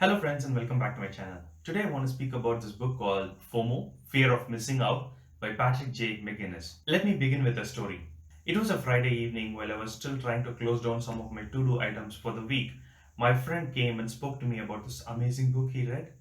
Hello friends and welcome back to my channel. Today I want to speak about this book called FOMO, Fear of Missing Out by Patrick J. McGinnis. Let me begin with a story. It was a Friday evening while I was still trying to close down some of my to-do items for the week. My friend came and spoke to me about this amazing book he read.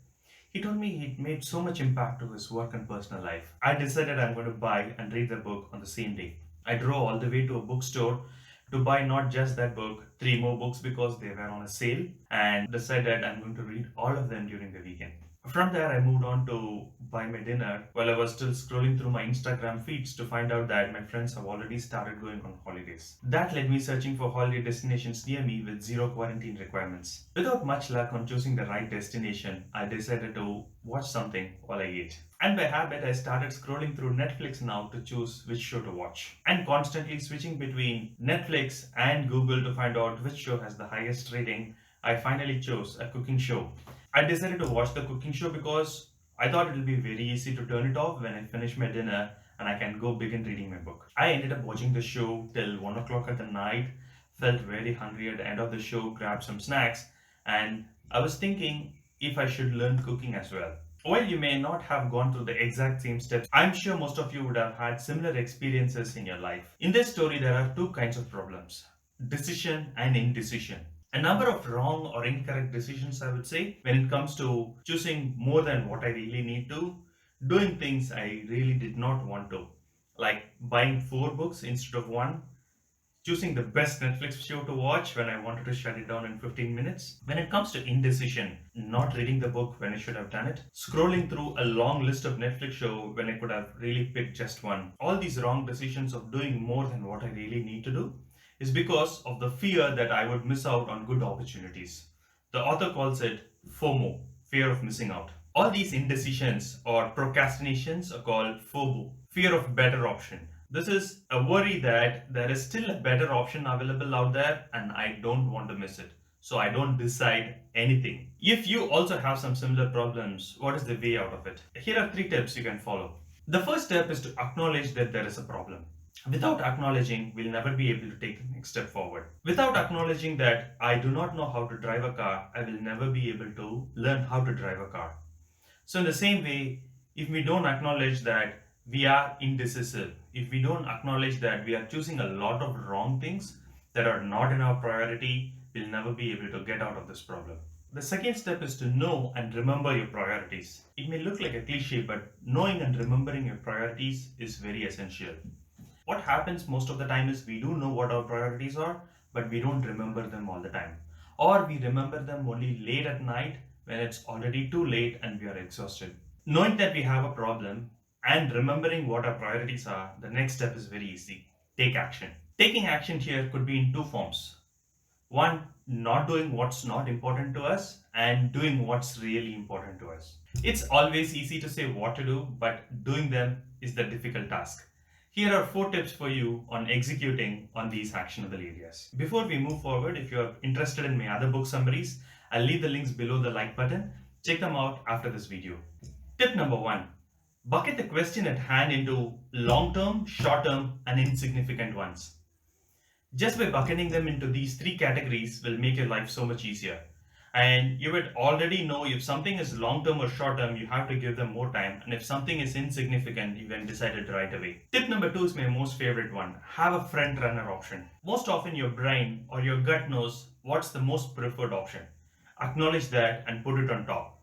He told me it made so much impact to his work and personal life. I decided I'm going to buy and read the book on the same day. I drove all the way to a bookstore to buy not just that book, three more books because they were on a sale, and decided I'm going to read all of them during the weekend. From there, I moved on to buy my dinner while I was still scrolling through my Instagram feeds to find out that my friends have already started going on holidays. That led me searching for holiday destinations near me with zero quarantine requirements. Without much luck on choosing the right destination, I decided to watch something while I ate. And by habit, I started scrolling through Netflix now to choose which show to watch. And constantly switching between Netflix and Google to find out which show has the highest rating, I finally chose a cooking show. I decided to watch the cooking show because I thought it would be very easy to turn it off when I finish my dinner and I can go begin reading my book. I ended up watching the show till 1 o'clock at the night, felt very hungry at the end of the show, grabbed some snacks, and I was thinking if I should learn cooking as well. While you may not have gone through the exact same steps, I'm sure most of you would have had similar experiences in your life. In this story, there are two kinds of problems: decision and indecision. A number of wrong or incorrect decisions, I would say, when it comes to choosing more than what I really need to, doing things I really did not want to, like buying four books instead of one, choosing the best Netflix show to watch when I wanted to shut it down in 15 minutes. When it comes to indecision, not reading the book when I should have done it, scrolling through a long list of Netflix show when I could have really picked just one. All these wrong decisions of doing more than what I really need to do is because of the fear that I would miss out on good opportunities. The author calls it FOMO, fear of missing out. All these indecisions or procrastinations are called FOBO, fear of better option. This is a worry that there is still a better option available out there and I don't want to miss it. So I don't decide anything. If you also have some similar problems, what is the way out of it? Here are three tips you can follow. The first step is to acknowledge that there is a problem. Without acknowledging, we'll never be able to take the next step forward. Without acknowledging that I do not know how to drive a car, I will never be able to learn how to drive a car. So, in the same way, if we don't acknowledge that we are indecisive, if we don't acknowledge that we are choosing a lot of wrong things that are not in our priority, we'll never be able to get out of this problem. The second step is to know and remember your priorities. It may look like a cliche, but knowing and remembering your priorities is very essential. What happens most of the time is we do know what our priorities are, but we don't remember them all the time. Or we remember them only late at night when it's already too late and we are exhausted. Knowing that we have a problem and remembering what our priorities are, the next step is very easy. Take action. Taking action here could be in two forms. One, not doing what's not important to us and doing what's really important to us. It's always easy to say what to do, but doing them is the difficult task. Here are four tips for you on executing on these actionable areas. Before we move forward, if you're interested in my other book summaries, I'll leave the links below the like button. Check them out after this video. Tip number one, bucket the question at hand into long term, short term, and insignificant ones. Just by bucketing them into these three categories will make your life so much easier. And you would already know if something is long term or short term, you have to give them more time. And if something is insignificant, you can decide it right away. Tip number two is my most favorite one: have a front runner option. Most often, your brain or your gut knows what's the most preferred option. Acknowledge that and put it on top.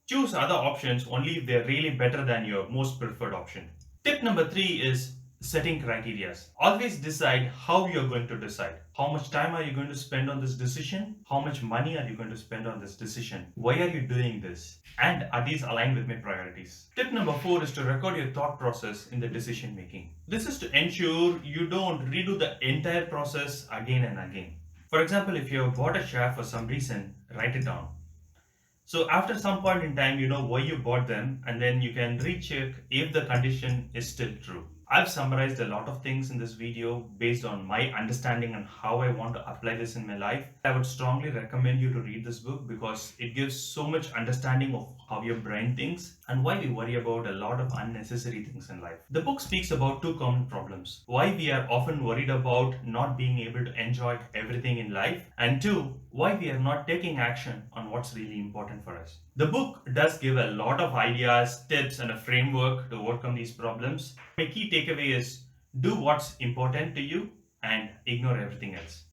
Choose other options only if they're really better than your most preferred option. Tip number three is setting criteria. Always decide how you're going to decide. How much time are you going to spend on this decision? How much money are you going to spend on this decision? Why are you doing this? And are these aligned with my priorities? Tip number four is to record your thought process in the decision making. This is to ensure you don't redo the entire process again and again. For example, if you have bought a share for some reason, write it down. So after some point in time, you know why you bought them, and then you can recheck if the condition is still true. I've summarized a lot of things in this video based on my understanding and how I want to apply this in my life. I would strongly recommend you to read this book because it gives so much understanding of how your brain thinks and why we worry about a lot of unnecessary things in life. The book speaks about two common problems: why we are often worried about not being able to enjoy everything in life, and two, why we are not taking action on what's really important for us. The book does give a lot of ideas, tips, and a framework to overcome these problems. My key takeaway is do what's important to you and ignore everything else.